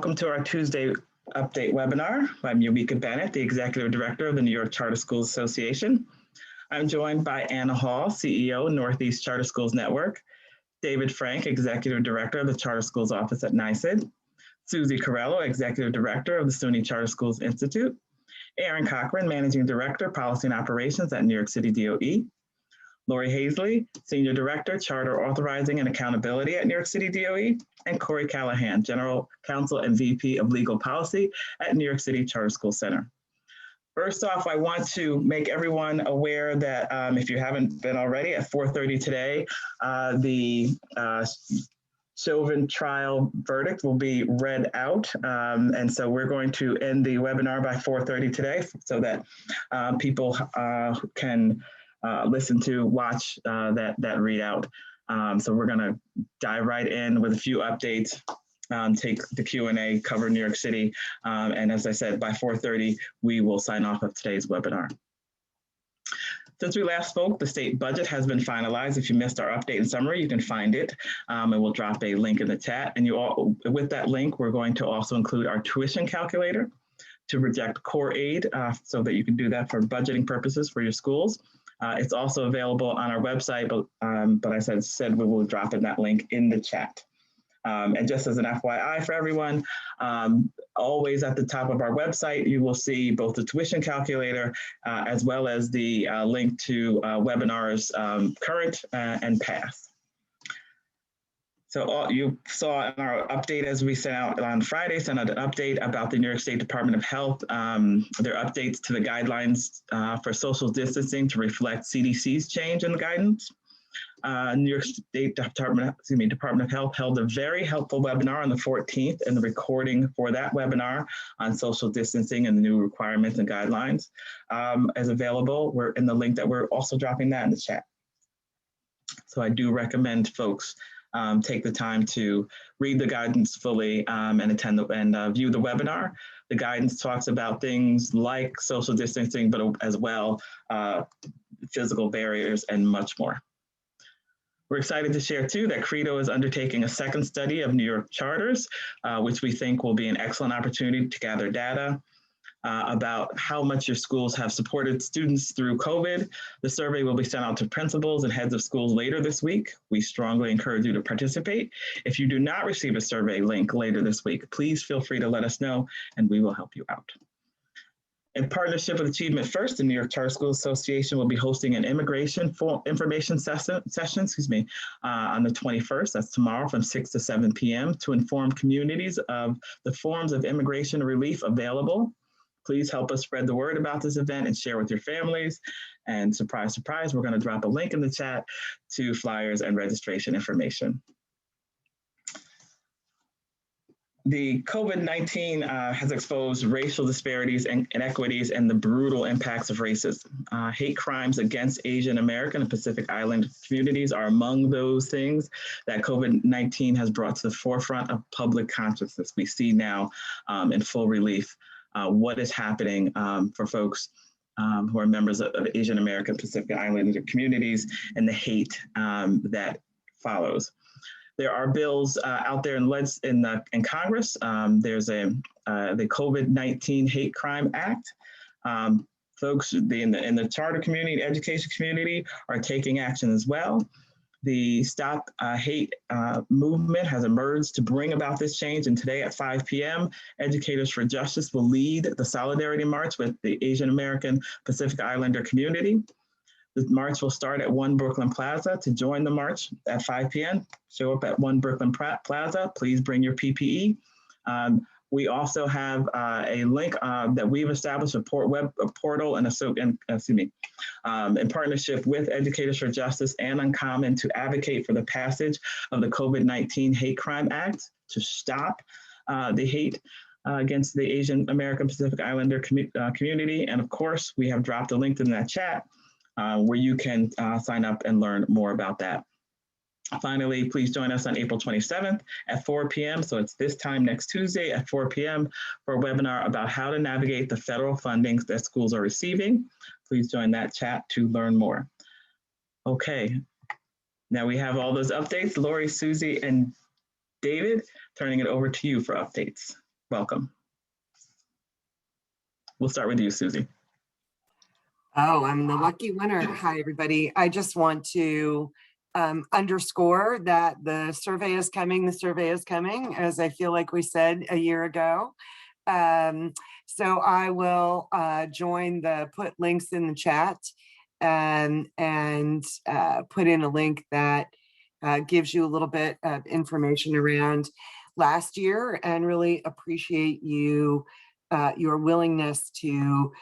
Welcome to our Tuesday update webinar. I'm Yumika Bennett, the Executive Director of the New York Charter Schools Association. I'm joined by Anna Hall, CEO, Northeast Charter Schools Network, David Frank, Executive Director of the Charter Schools Office at NYSID, Susie Corello, Executive Director of the SUNY Charter Schools Institute, Aaron Cochran, Managing Director, Policy and Operations at New York City DOE, Lori Hazley, Senior Director, Charter Authorizing and Accountability at New York City DOE, and Corey Callahan, General Counsel and VP of Legal Policy at New York City Charter School Center. First off, I want to make everyone aware that if you haven't been already, at 4:30 today, the Chauvin trial verdict will be read out. And so we're going to end the webinar by 4:30 today so that people can listen to, watch that readout. So we're gonna dive right in with a few updates, take the Q&A, cover New York City. And as I said, by 4:30, we will sign off of today's webinar. Since we last spoke, the state budget has been finalized. If you missed our update and summary, you can find it. And we'll drop a link in the chat. And with that link, we're going to also include our tuition calculator to project core aid so that you can do that for budgeting purposes for your schools. It's also available on our website, but as I said, we will drop in that link in the chat. And just as an FYI for everyone, always at the top of our website, you will see both the tuition calculator as well as the link to webinars current and past. So you saw in our update as we sent out on Friday, sent out an update about the New York State Department of Health, their updates to the guidelines for social distancing to reflect CDC's change in the guidance. New York State Department of Health held a very helpful webinar on the 14th, and the recording for that webinar on social distancing and the new requirements and guidelines is available. We're in the link that we're also dropping that in the chat. So I do recommend folks take the time to read the guidance fully and attend and view the webinar. The guidance talks about things like social distancing, but as well physical barriers and much more. We're excited to share too that Credo is undertaking a second study of New York charters, which we think will be an excellent opportunity to gather data about how much your schools have supported students through COVID. The survey will be sent out to principals and heads of schools later this week. We strongly encourage you to participate. If you do not receive a survey link later this week, please feel free to let us know and we will help you out. In partnership with Achievement First, the New York Charter Schools Association will be hosting an immigration information session on the 21st, that's tomorrow, from 6 to 7 p.m. to inform communities of the forms of immigration relief available. Please help us spread the word about this event and share with your families. And surprise, surprise, we're going to drop a link in the chat to flyers and registration information. The COVID-19 has exposed racial disparities and inequities and the brutal impacts of racism. Hate crimes against Asian American and Pacific Island communities are among those things that COVID-19 has brought to the forefront of public consciousness. We see now in full relief what is happening for folks who are members of Asian American Pacific Islander communities and the hate that follows. There are bills out there in Congress. There's the COVID-19 Hate Crime Act. Folks in the charter community, education community are taking action as well. The Stop Hate movement has emerged to bring about this change, and today at 5 p.m., Educators for Justice will lead the Solidarity March with the Asian American Pacific Islander community. The march will start at 1 Brooklyn Plaza. To join the march at 5 p.m., show up at 1 Brooklyn Plaza. Please bring your PPE. We also have a link that we've established, a portal and in partnership with Educators for Justice and Uncommon to advocate for the passage of the COVID-19 Hate Crime Act to stop the hate against the Asian American Pacific Islander community. And of course, we have dropped a link in that chat where you can sign up and learn more about that. Finally, please join us on April 27th at 4 p.m. So it's this time next Tuesday at 4 p.m. for a webinar about how to navigate the federal funding that schools are receiving. Please join that chat to learn more. Okay, now we have all those updates. Lori, Susie, and David, turning it over to you for updates. welcome. We'll start with you, Susie. Oh, I'm the lucky winner. Hi, everybody. I just want to underscore that the survey is coming. The survey is coming, as I feel like we said a year ago. So I will join put links in the chat and put in a link that gives you a little bit of information around last year, and really appreciate your willingness to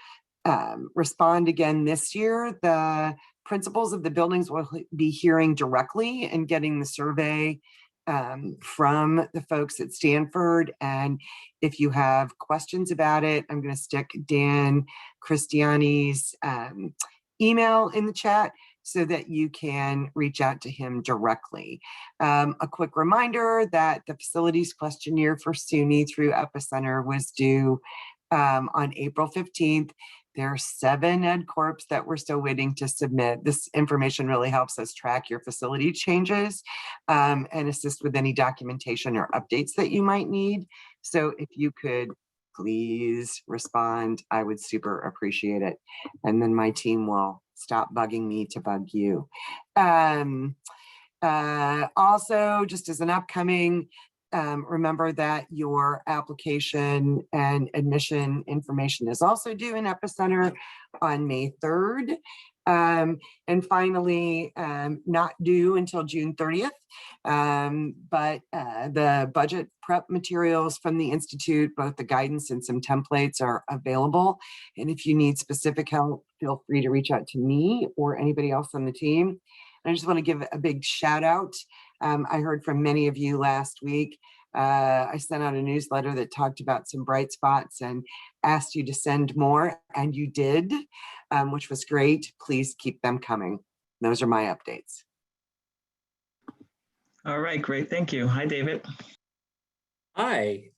respond again this year. The principals of the buildings will be hearing directly and getting the survey from the folks at Stanford. And if you have questions about it, I'm going to stick Dan Christiani's email in the chat so that you can reach out to him directly. A quick reminder that the facilities questionnaire for SUNY through Epicenter was due on April 15th. There are 7 Ed Corps that we're still waiting to submit. This information really helps us track your facility changes and assist with any documentation or updates that you might need. So if you could please respond, I would super appreciate it. And then my team will stop bugging me to bug you. Also, just as an upcoming, remember that your application and admission information is also due in Epicenter on May 3rd. And finally, not due until June 30th, but the budget prep materials from the Institute, both the guidance and some templates, are available. And if you need specific help, feel free to reach out to me or anybody else on the team. I just want to give a big shout out. I heard from many of you last week. I sent out a newsletter that talked about some bright spots and asked you to send more, and you did, which was great. Please keep them coming. Those are my updates. All right, great, thank you. Hi, David. Hi.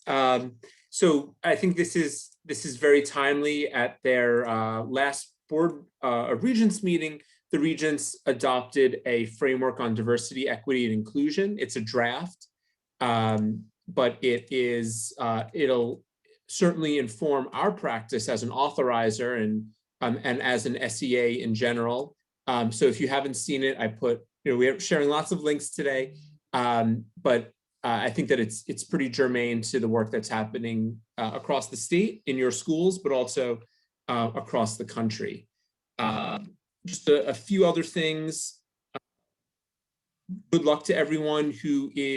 So I think this is very timely. At their last board of regents meeting, the regents adopted a framework on diversity, equity, and inclusion. It's a draft, but it'll certainly inform our practice as an authorizer and as an SEA in general. So if you haven't seen it, I put, we're sharing lots of links today, but I think that it's pretty germane to the work that's happening across the state in your schools, but also across the country. Just a few other things. Good luck to everyone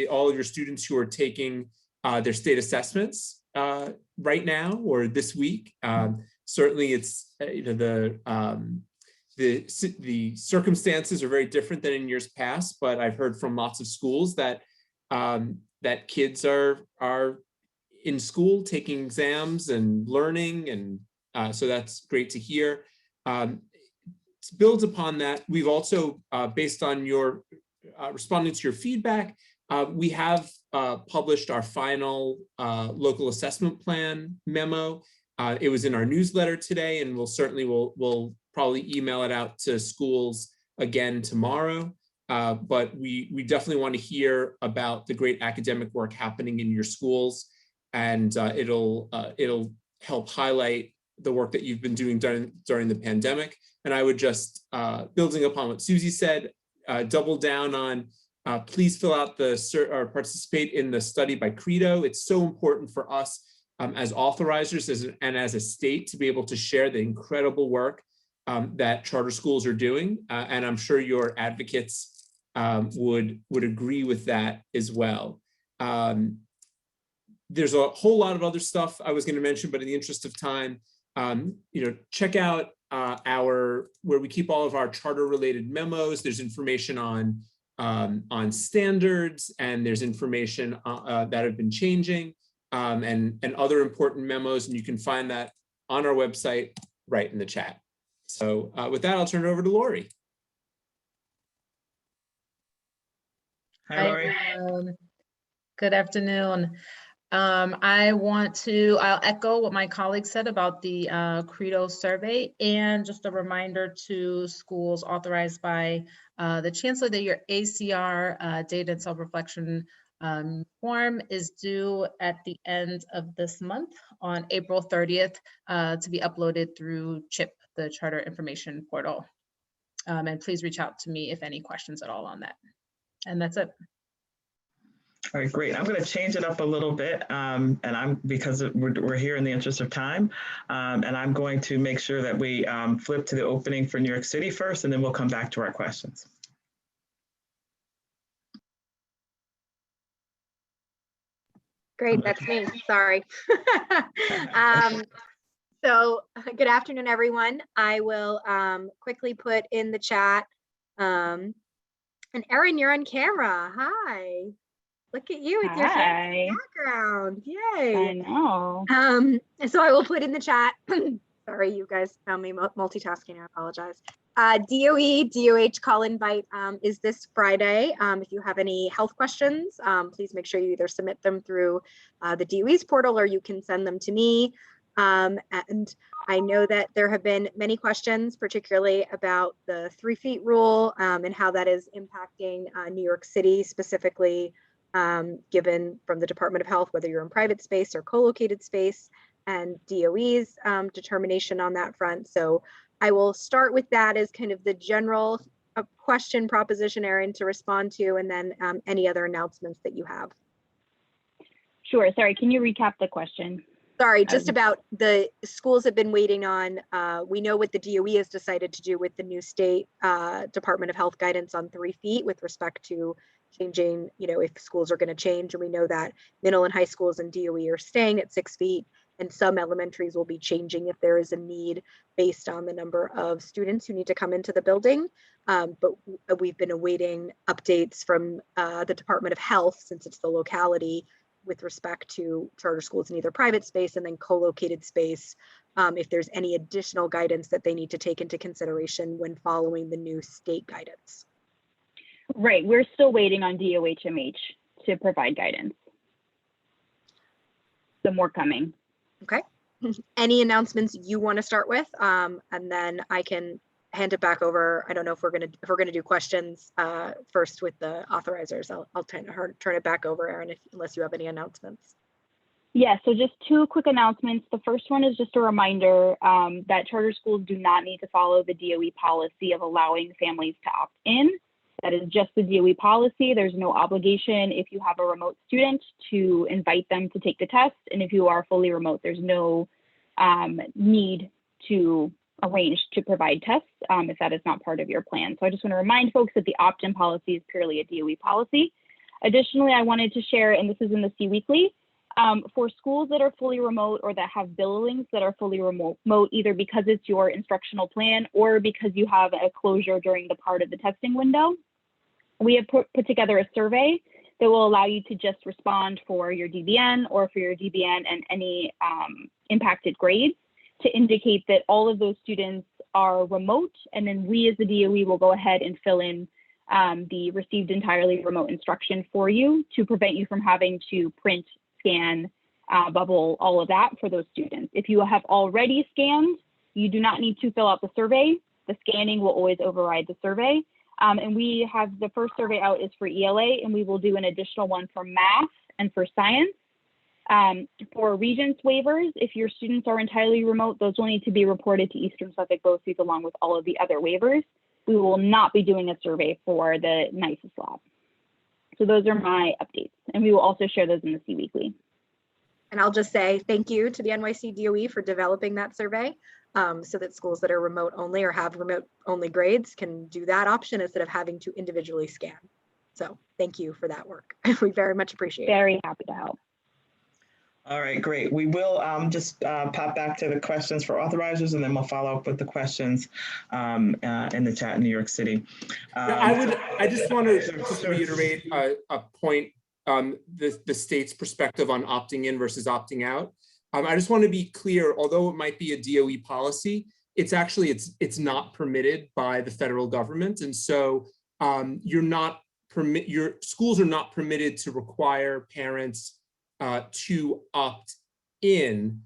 all of your students who are taking their state assessments right now or this week. Certainly, it's the circumstances are very different than in years past, but I've heard from lots of schools that that kids are in school taking exams and learning, and so that's great to hear. Builds upon that, we've also, based on your responding to your feedback, we have published our final local assessment plan memo. It was in our newsletter today, and we'll probably email it out to schools again tomorrow. But we definitely want to hear about the great academic work happening in your schools, and it'll help highlight the work that you've been doing during the pandemic. And I would just, building upon what Susie said, double down on please fill out or participate in the study by Credo. It's so important for us as authorizers and as a state to be able to share the incredible work that charter schools are doing. And I'm sure your advocates would agree with that as well. There's a whole lot of other stuff I was going to mention, but in the interest of time, check out where we keep all of our charter related memos. There's information on standards, and there's information that have been changing, and other important memos, and you can find that on our website right in the chat. So with that, I'll turn it over to Lori. Hi, Lori. Good afternoon. I'll echo what my colleague said about the Credo survey, and just a reminder to schools authorized by the Chancellor that your ACR data and self-reflection Form is due at the end of this month on April 30th to be uploaded through CHIP, the Charter Information Portal. And please reach out to me if any questions at all on that. And that's it. All right, great. I'm going to change it up a little bit, because we're here in the interest of time, and I'm going to make sure that we flip to the opening for New York City first, and then we'll come back to our questions. Great, that's me. Sorry. So good afternoon, everyone. I will quickly put in the chat. And Erin, you're on camera. Hi. Look at you with your fancy background. Yay. I know. So I will put in the chat. Sorry, you guys found me multitasking. I apologize. DOE, DOH call invite is this Friday. If you have any health questions, please make sure you either submit them through the DOE's portal or you can send them to me. And I know that there have been many questions, particularly about the 3 feet rule and how that is impacting New York City specifically, given from the Department of Health, whether you're in private space or co-located space, and DOE's determination on that front. So I will start with that as kind of the general question proposition, Erin, to respond to, and then any other announcements that you have. Sure. Sorry, can you recap the question? Sorry, just about the schools have been waiting on, we know what the DOE has decided to do with the new state Department of Health guidance on 3 feet with respect to changing, if schools are going to change. And we know that middle and high schools and DOE are staying at 6 feet, and some elementaries will be changing if there is a need based on the number of students who need to come into the building. But we've been awaiting updates from the Department of Health, since it's the locality, with respect to charter schools in either private space and then co-located space, if there's any additional guidance that they need to take into consideration when following the new state guidance. Right, we're still waiting on DOHMH to provide guidance. So more coming. Okay. Any announcements you want to start with, and then I can hand it back over. I don't know if we're gonna do questions first with the authorizers. I'll turn it back over, Erin, unless you have any announcements. Yeah, so just 2 quick announcements. The first one is just a reminder that charter schools do not need to follow the DOE policy of allowing families to opt in. That is just the DOE policy. There's no obligation if you have a remote student to invite them to take the test. And if you are fully remote, there's no need to arrange to provide tests if that is not part of your plan. So I just want to remind folks that the opt-in policy is purely a DOE policy. Additionally, I wanted to share, and this is in the C Weekly, for schools that are fully remote or that have buildings that are fully remote, either because it's your instructional plan or because you have a closure during the part of the testing window, we have put together a survey that will allow you to just respond for your DBN or for your DBN and any impacted grades to indicate that all of those students are remote. And then we as the DOE will go ahead and fill in the received entirely remote instruction for you to prevent you from having to print, scan, bubble, all of that for those students. If you have already scanned, you do not need to fill out the survey. The scanning will always override the survey. And we have the first survey out is for ELA, and we will do an additional one for math and for science. For Regents waivers, if your students are entirely remote, those will need to be reported to Eastern Suffolk BOCES along with all of the other waivers. We will not be doing a survey for the NYSES lab. So those are my updates, and we will also share those in the C Weekly. And I'll just say thank you to the NYC DOE for developing that survey so that schools that are remote only or have remote only grades can do that option instead of having to individually scan. So thank you for that work. We very much appreciate it. Very happy to help. All right, great. We will just pop back to the questions for authorizers, and then we'll follow up with the questions in the chat in New York City. I just want to just reiterate a point, the state's perspective on opting in versus opting out. I just want to be clear, although it might be a DOE policy, it's actually, it's not permitted by the federal government. And so your schools are not permitted to require parents to opt in.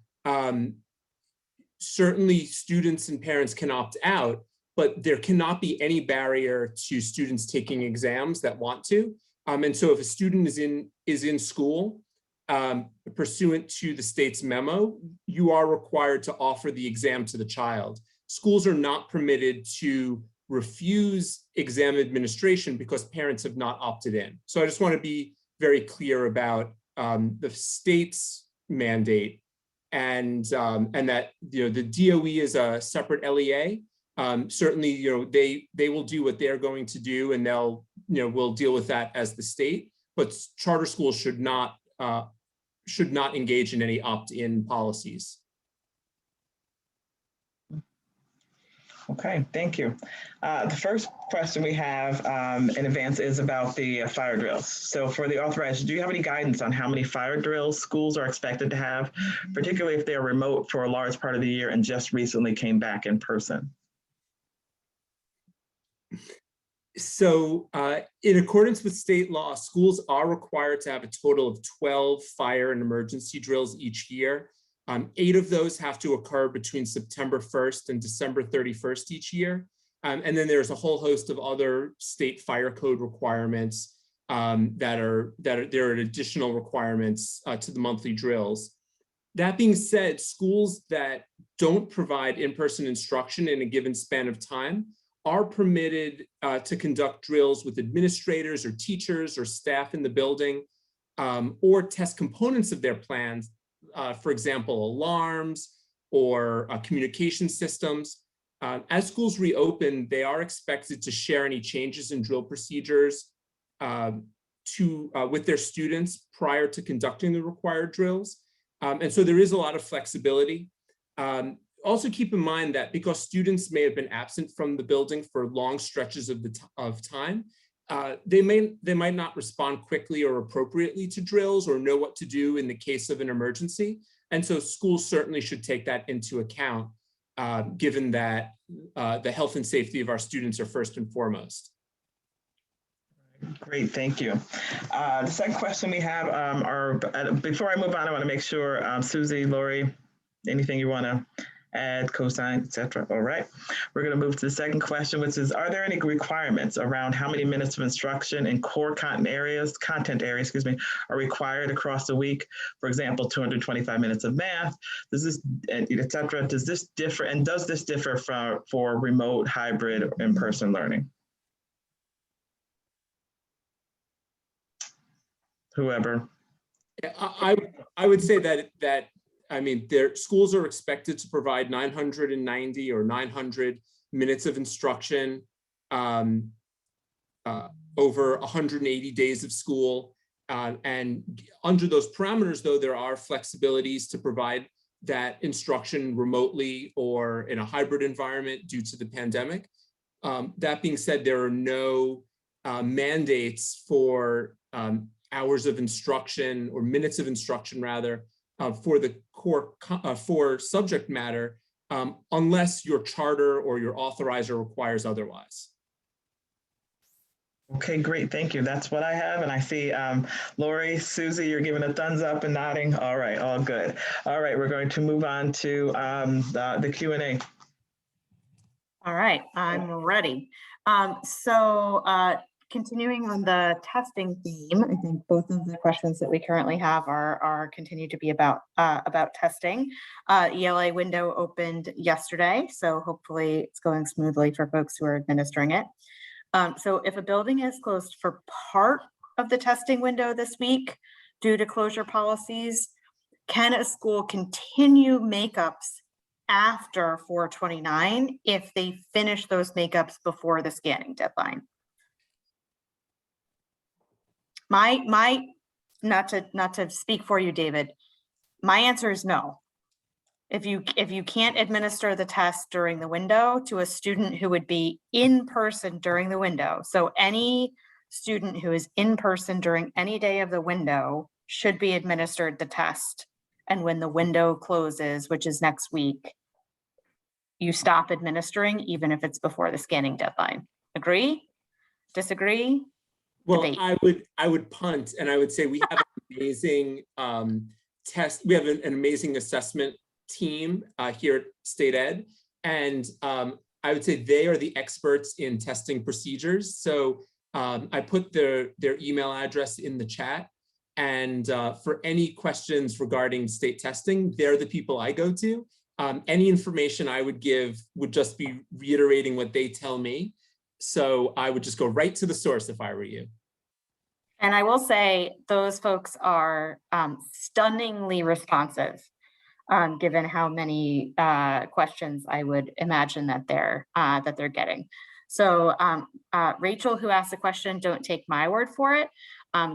Certainly students and parents can opt out, but there cannot be any barrier to students taking exams that want to. And so if a student is in school, pursuant to the state's memo, you are required to offer the exam to the child. Schools are not permitted to refuse exam administration because parents have not opted in. So I just want to be very clear about the state's mandate, and that the DOE is a separate LEA. Certainly, they will do what they're going to do, and we'll deal with that as the state. But charter schools should not engage in any opt-in policies. Okay, thank you. The first question we have in advance is about the fire drills. So for the authorizers, do you have any guidance on how many fire drills schools are expected to have, particularly if they're remote for a large part of the year and just recently came back in person? So in accordance with state law, schools are required to have a total of 12 fire and emergency drills each year. 8 of those have to occur between September 1st and December 31st each year. And then there's a whole host of other state fire code requirements there are additional requirements to the monthly drills. That being said, schools that don't provide in-person instruction in a given span of time are permitted to conduct drills with administrators or teachers or staff in the building, or test components of their plans, for example, alarms or communication systems. As schools reopen, they are expected to share any changes in drill procedures with their students prior to conducting the required drills. And so there is a lot of flexibility. Also keep in mind that because students may have been absent from the building for long stretches of time, they might not respond quickly or appropriately to drills or know what to do in the case of an emergency. And so schools certainly should take that into account, given that the health and safety of our students are first and foremost. Great, thank you. The second question we have before I move on, I want to make sure, Susie, Lori, anything you want to add, cosign, etc. All right, we're going to move to the second question, which is, are there any requirements around how many minutes of instruction in core content areas, are required across the week? For example, 225 minutes of math, does this, etc. Does this differ, and does this differ for remote, hybrid, or in-person learning? Whoever. I would say that I mean, their schools are expected to provide 990 or 900 minutes of instruction over 180 days of school. And under those parameters, though, there are flexibilities to provide that instruction remotely or in a hybrid environment due to the pandemic. That being said, there are no mandates for hours of instruction or minutes of instruction, rather, for the core for subject matter, unless your charter or your authorizer requires otherwise. Okay, great, thank you. That's what I have, and I see Lori, Susie, you're giving a thumbs up and nodding. All right, all good. All right, we're going to move on to the Q&A. All right, I'm ready. Continuing on the testing theme, I think both of the questions that we currently have are continue to be about testing. ELA window opened yesterday, so hopefully it's going smoothly for folks who are administering it. So if a building is closed for part of the testing window this week due to closure policies, can a school continue makeups after 4/29 if they finish those makeups before the scanning deadline? Not to speak for you, David, my answer is no. If you can't administer the test during the window to a student who would be in person during the window, so any student who is in person during any day of the window should be administered the test. And when the window closes, which is next week, you stop administering, even if it's before the scanning deadline. Agree? Disagree? Well, Debate. I would punt, and I would say we have an amazing we have an amazing assessment team here at State Ed, and I would say they are the experts in testing procedures. So I put their email address in the chat. And for any questions regarding state testing, they're the people I go to. Any information I would give would just be reiterating what they tell me. So I would just go right to the source if I were you. And I will say those folks are stunningly responsive, given how many questions I would imagine that they're getting. So Rachel, who asked the question, don't take my word for it,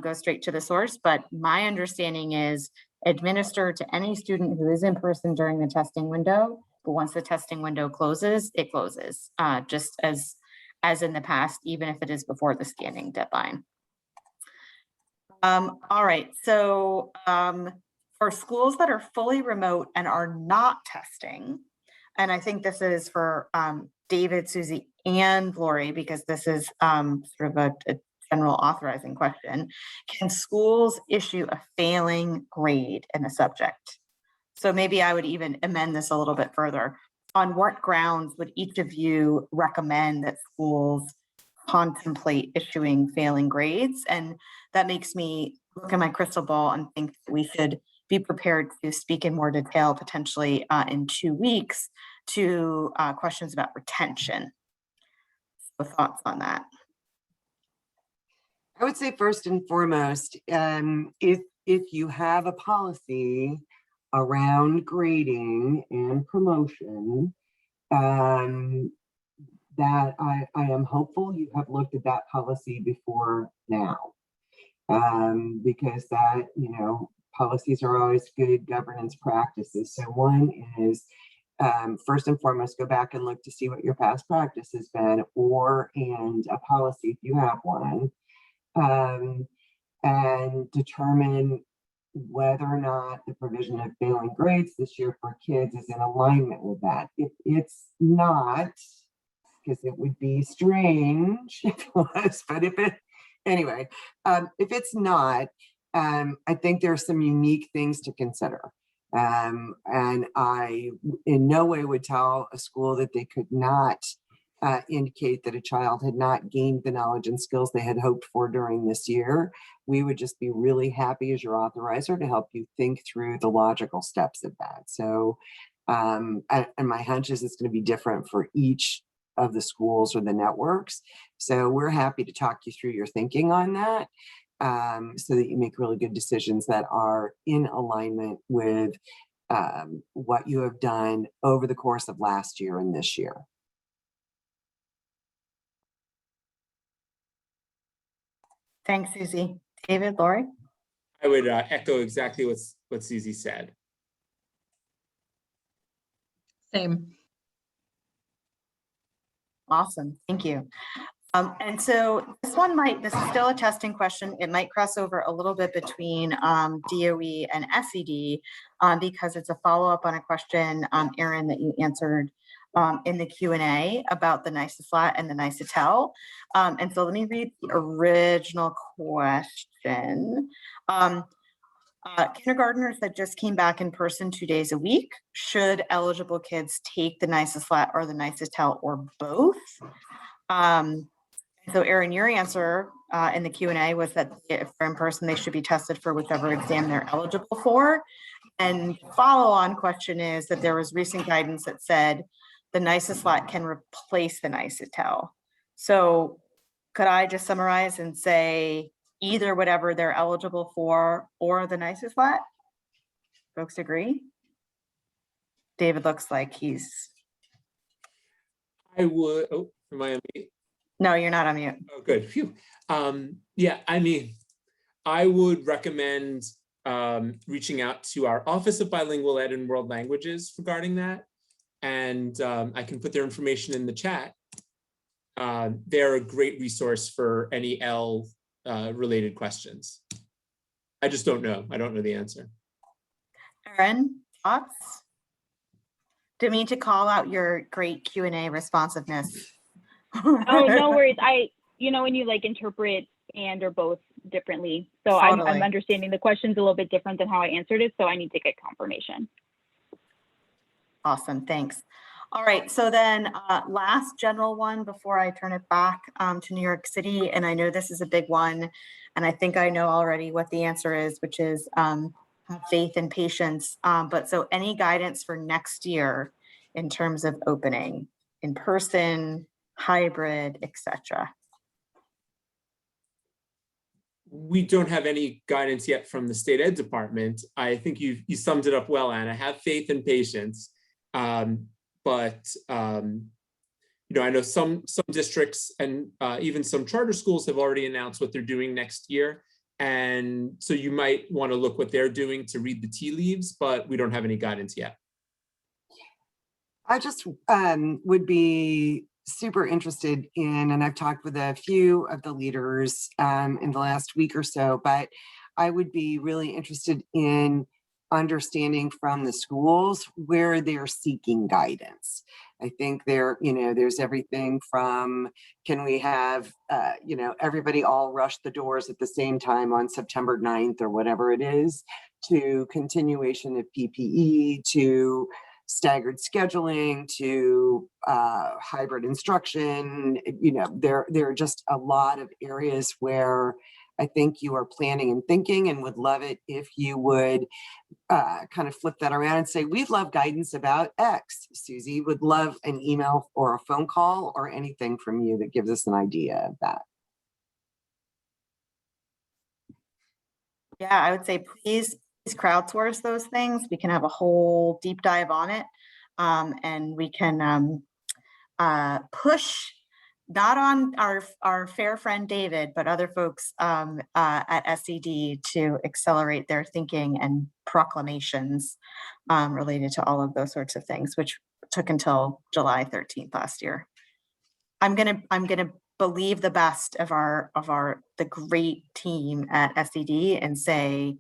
go straight to the source. But my understanding is administer to any student who is in person during the testing window. But once the testing window closes, it closes, just as in the past, even if it is before the scanning deadline. All right, so for schools that are fully remote and are not testing, and I think this is for David, Susie, and Lori, because this is sort of a general authorizing question. Can schools issue a failing grade in a subject? So maybe I would even amend this a little bit further. On what grounds would each of you recommend that schools contemplate issuing failing grades? And that makes me look at my crystal ball and think that we should be prepared to speak in more detail, potentially in 2 weeks, to questions about retention. So thoughts on that? I would say first and foremost, if you have a policy around grading and promotion, that I am hopeful you have looked at that policy before now, because that, policies are always good governance practices. So one is, first and foremost, go back and look to see what your past practice has been, and a policy if you have one, and determine whether or not the provision of failing grades this year for kids is in alignment with that. If it's not, because it would be strange if it was, but if it's not, I think there are some unique things to consider. And I in no way would tell a school that they could not indicate that a child had not gained the knowledge and skills they had hoped for during this year. We would just be really happy as your authorizer to help you think through the logical steps of that. So, and my hunch is it's going to be different for each of the schools or the networks. So we're happy to talk you through your thinking on that, so that you make really good decisions that are in alignment with what you have done over the course of last year and this year. Thanks, Susie. David, Lori? I would echo exactly what Susie said. Same. Awesome, thank you. And so this is still a testing question. It might cross over a little bit between DOE and SED, because it's a follow-up on a question, Erin, that you answered in the Q&A about the NYSESLAT and the NYSETEL. And so let me read the original question. Kindergartners that just came back in person 2 days a week, should eligible kids take the NYSESLAT or the NYSETEL or both? So Erin, your answer in the Q&A was that if they're in person, they should be tested for whichever exam they're eligible for. And follow-on question is that there was recent guidance that said the NYSESLAT can replace the NYSETEL. So could I just summarize and say either whatever they're eligible for or the NYSESLAT? Folks agree? David looks like he's... I would, oh, am I on mute? No, you're not on mute. Oh, good. Phew. Yeah, I mean, I would recommend reaching out to our Office of Bilingual Ed and World Languages regarding that. And I can put their information in the chat. They're a great resource for any L related questions. I just don't know. I don't know the answer. Erin, thoughts? Didn't mean to call out your great Q&A responsiveness. Oh, no worries. When you interpret and or both differently. So Totally. I'm understanding the question's a little bit different than how I answered it. So I need to get confirmation. Awesome, thanks. All right, so then last general one before I turn it back to New York City, and I know this is a big one, and I think I know already what the answer is, which is have faith and patience. But so any guidance for next year in terms of opening in person, hybrid, etc. We don't have any guidance yet from the state ed department. I think you summed it up well, Anna. Have faith and patience. You know, I know some districts and even some charter schools have already announced what they're doing next year. And so you might want to look what they're doing to read the tea leaves, but we don't have any guidance yet. I just would be super interested in, and I've talked with a few of the leaders in the last week or so, but I would be really interested in understanding from the schools where they're seeking guidance. I think there's everything from, can we have, everybody all rush the doors at the same time on September 9th or whatever it is, to continuation of PPE, to staggered scheduling, to hybrid instruction. There are just a lot of areas where I think you are planning and thinking, and would love it if you would kind of flip that around and say, we'd love guidance about X. Susie would love an email or a phone call or anything from you that gives us an idea of that. Yeah, I would say please crowdsource those things. We can have a whole deep dive on it, and we can push not on our fair friend David, but other folks at SED to accelerate their thinking and proclamations related to all of those sorts of things, which took until July 13th last year. I'm gonna believe the best of the great team at SED and say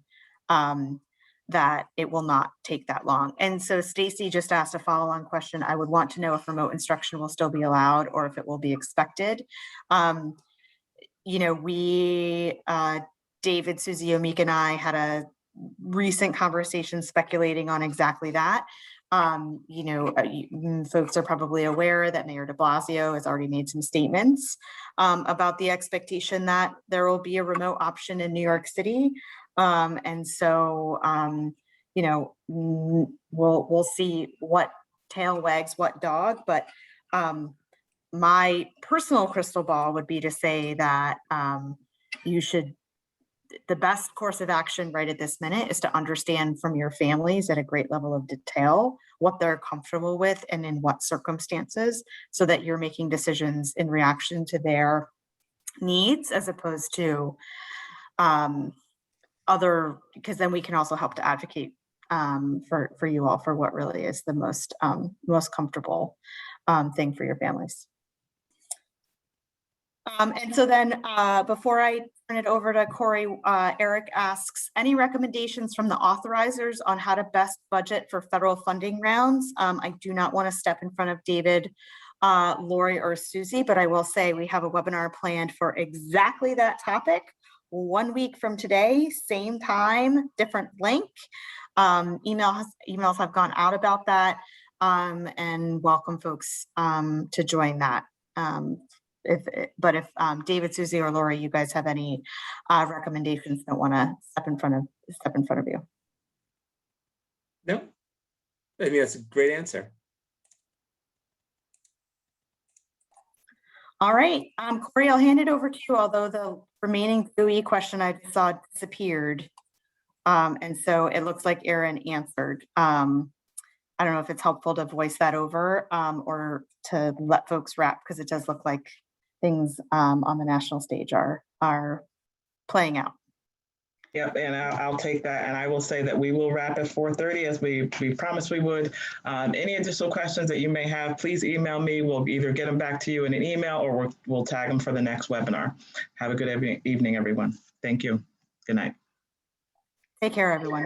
that it will not take that long. And so Stacy just asked a follow-on question. I would want to know if remote instruction will still be allowed or if it will be expected. David, Susie, Omik, and I had a recent conversation speculating on exactly that. Folks are probably aware that Mayor de Blasio has already made some statements about the expectation that there will be a remote option in New York City. And so, we'll see what tail wags what dog, but my personal crystal ball would be to say that the best course of action right at this minute is to understand from your families at a great level of detail what they're comfortable with and in what circumstances, so that you're making decisions in reaction to their needs as opposed to because then we can also help to advocate for you all for what really is the most comfortable thing for your families. And so then before I turn it over to Corey, Eric asks, any recommendations from the authorizers on how to best budget for federal funding rounds? I do not want to step in front of David, Lori, or Susie, but I will say we have a webinar planned for exactly that topic 1 week from today, same time, different link. Emails have gone out about that, and welcome folks to join that. If David, Susie, or Lori, you guys have any recommendations, don't want to step in front of you. No, I think that's a great answer. All right, Corey, I'll hand it over to you, although the remaining DOE question I saw disappeared. And so it looks like Aaron answered. I don't know if it's helpful to voice that over or to let folks wrap, because it does look like things on the national stage are playing out. Yep, and I'll take that, and I will say that we will wrap at 4:30 as we promised we would. Any additional questions that you may have, please email me. We'll either get them back to you in an email or we'll tag them for the next webinar. Have a good evening, everyone. Thank you. Good night. Take care, everyone.